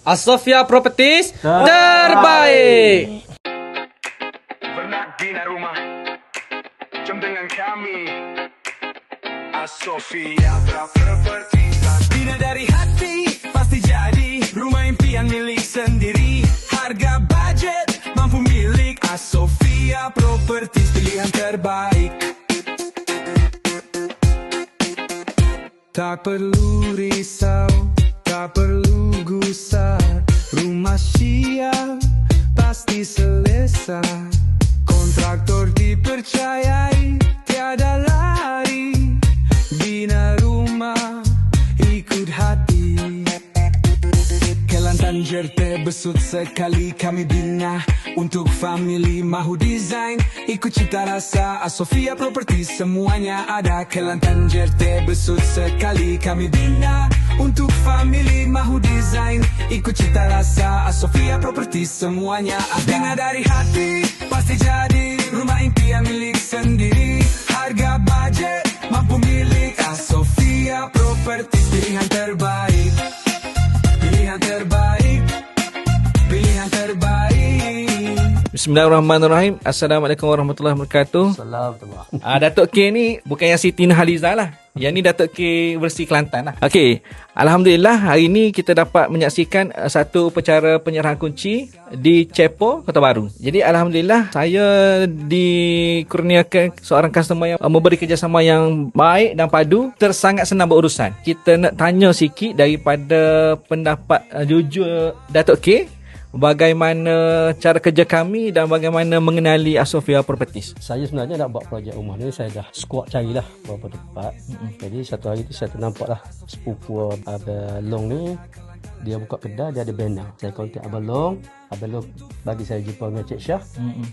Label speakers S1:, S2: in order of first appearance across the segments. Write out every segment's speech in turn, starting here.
S1: Asofia Properties terbaik.
S2: Benak bina rumah, jom dengan kami. Asofia Properties. Bina dari hati, pasti jadi rumah impian milik sendiri. Harga budget, mampu milik. Asofia Properties, pilihan terbaik. Tak perlu risau, tak perlu gusar. Rumah siap, pasti selesai. Kontraktor dipercayai, tiada lari. Bina rumah, ikut hati. Kelantan Jerte besut sekali kami bina. Untuk family mahu design, ikut cita rasa Asofia Properties, semuanya ada. Kelantan Jerte besut sekali kami bina. Untuk family mahu design, ikut cita rasa Asofia Properties, semuanya ada. Bina dari hati, pasti jadi rumah impian milik sendiri. Harga budget, mampu milik. Asofia Properties, pilihan terbaik. Pilihan terbaik. Pilihan terbaik.
S1: Bismillahirrahmanirrahim. Assalamualaikum warahmatullahi wabarakatuh.
S3: Assalamualaikum.
S1: Datuk K ni bukan yang Siti Nurhaliza lah. Yang ni Datuk K versi Kelantan lah. Okey, Alhamdulillah hari ni kita dapat menyaksikan satu upacara penyerahan kunci di Chepo, Kota Baru. Jadi Alhamdulillah saya dikurniakan seorang customer yang memberi kerjasama yang baik dan padu. Tersangat senang berurusan. Kita nak tanya sikit daripada pendapat jujur Datuk K, bagaimana cara kerja kami dan bagaimana mengenali Asofia Properties.
S3: Saya sebenarnya nak buat projek rumah ni, saya dah squat carilah beberapa tempat. Jadi satu hari tu saya ternampak lah sepupu Abang Long ni, dia buka kedai, dia ada banner. Saya kontak Abang Long bagi saya jumpa dengan Cik Syah.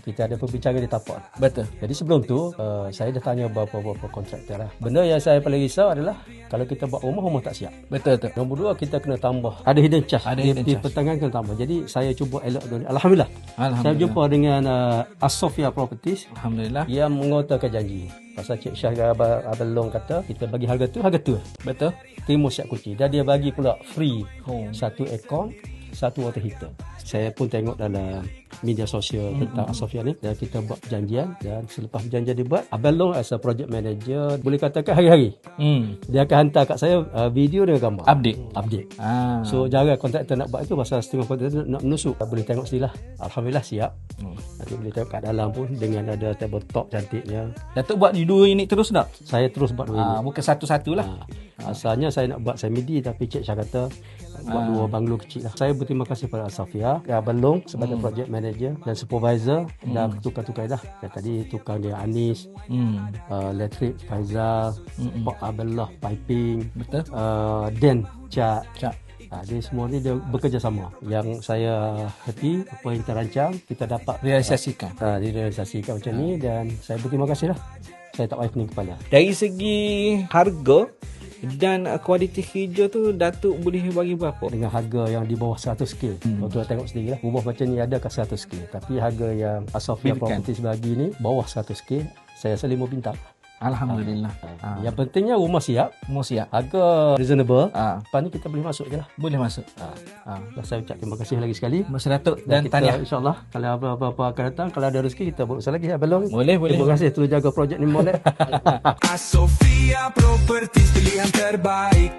S3: Kita ada perbincangan di tapak.
S1: Betul.
S3: Jadi sebelum tu saya dah tanya beberapa kontraktor lah. Benda yang saya paling risau adalah kalau kita buat rumah tak siap.
S1: Betul.
S3: Nombor dua, kita kena tambah. Ada hidden charge. Di pertengahan kena tambah. Jadi saya cuba elok dulu. Alhamdulillah. Saya jumpa dengan Asofia Properties.
S1: Alhamdulillah.
S3: Yang mengutarakan janji. Pasal Cik Syah dengan Abang Long kata, kita bagi harga tu.
S1: Betul.
S3: Terima siap kunci. Dan dia bagi pula free satu aircon, satu water heater. Saya pun tengok dalam media sosial tentang Asofia ni, dan kita buat perjanjian. Dan selepas perjanjian dibuat, Abang Long as a project manager, boleh katakan hari-hari dia akan hantar kat saya video dengan gambar update. So cara kontraktor nak buat itu, pasal setengah kontraktor nak menusuk, boleh tengok sendirilah. Alhamdulillah siap. Nanti boleh tengok kat dalam pun dengan ada table top cantiknya.
S1: Datuk buat 2 unit terus tak?
S3: Saya terus buat 2 unit.
S1: Bukan satu-satu lah.
S3: Asalnya saya nak buat semi-D, tapi Cik Syah kata buat 2 banglo kecil lah. Saya berterima kasih pada Asofia, Abang Long sebagai project manager dan supervisor, dan tukar-tukar dah. Dan tadi tukar dia Anis, elektrik Faizal, Abang Long piping, betul. Dan Cak. Dia semua ni dia bekerjasama. Yang saya happy apa yang kita rancang kita dapat
S1: Realisasikan.
S3: Direalisasikan macam ni, dan saya berterima kasih lah. Saya tak payah pening kepala.
S1: Dari segi harga dan kualiti kerja tu, Datuk boleh bagi berapa?
S3: Dengan harga yang di bawah 100k. Tuan tengok sendiri lah, rumah macam ni ada kat 100k. Tapi harga yang Asofia Properties bagi ni bawah 100k, saya rasa 5 bintang.
S1: Alhamdulillah.
S3: Yang pentingnya rumah siap, harga reasonable. Lepas ni kita boleh masuk je lah.
S1: Boleh masuk.
S3: Saya ucap terima kasih lagi sekali
S1: Masa Datuk dan
S3: kita,
S1: tahniah.
S3: InsyaAllah kalau apa-apa akan datang, kalau ada rezeki kita berusaha lagi. Abang Long,
S1: Boleh.
S3: terima kasih terus jaga projek ni molek.
S2: Asofia Properties, pilihan terbaik.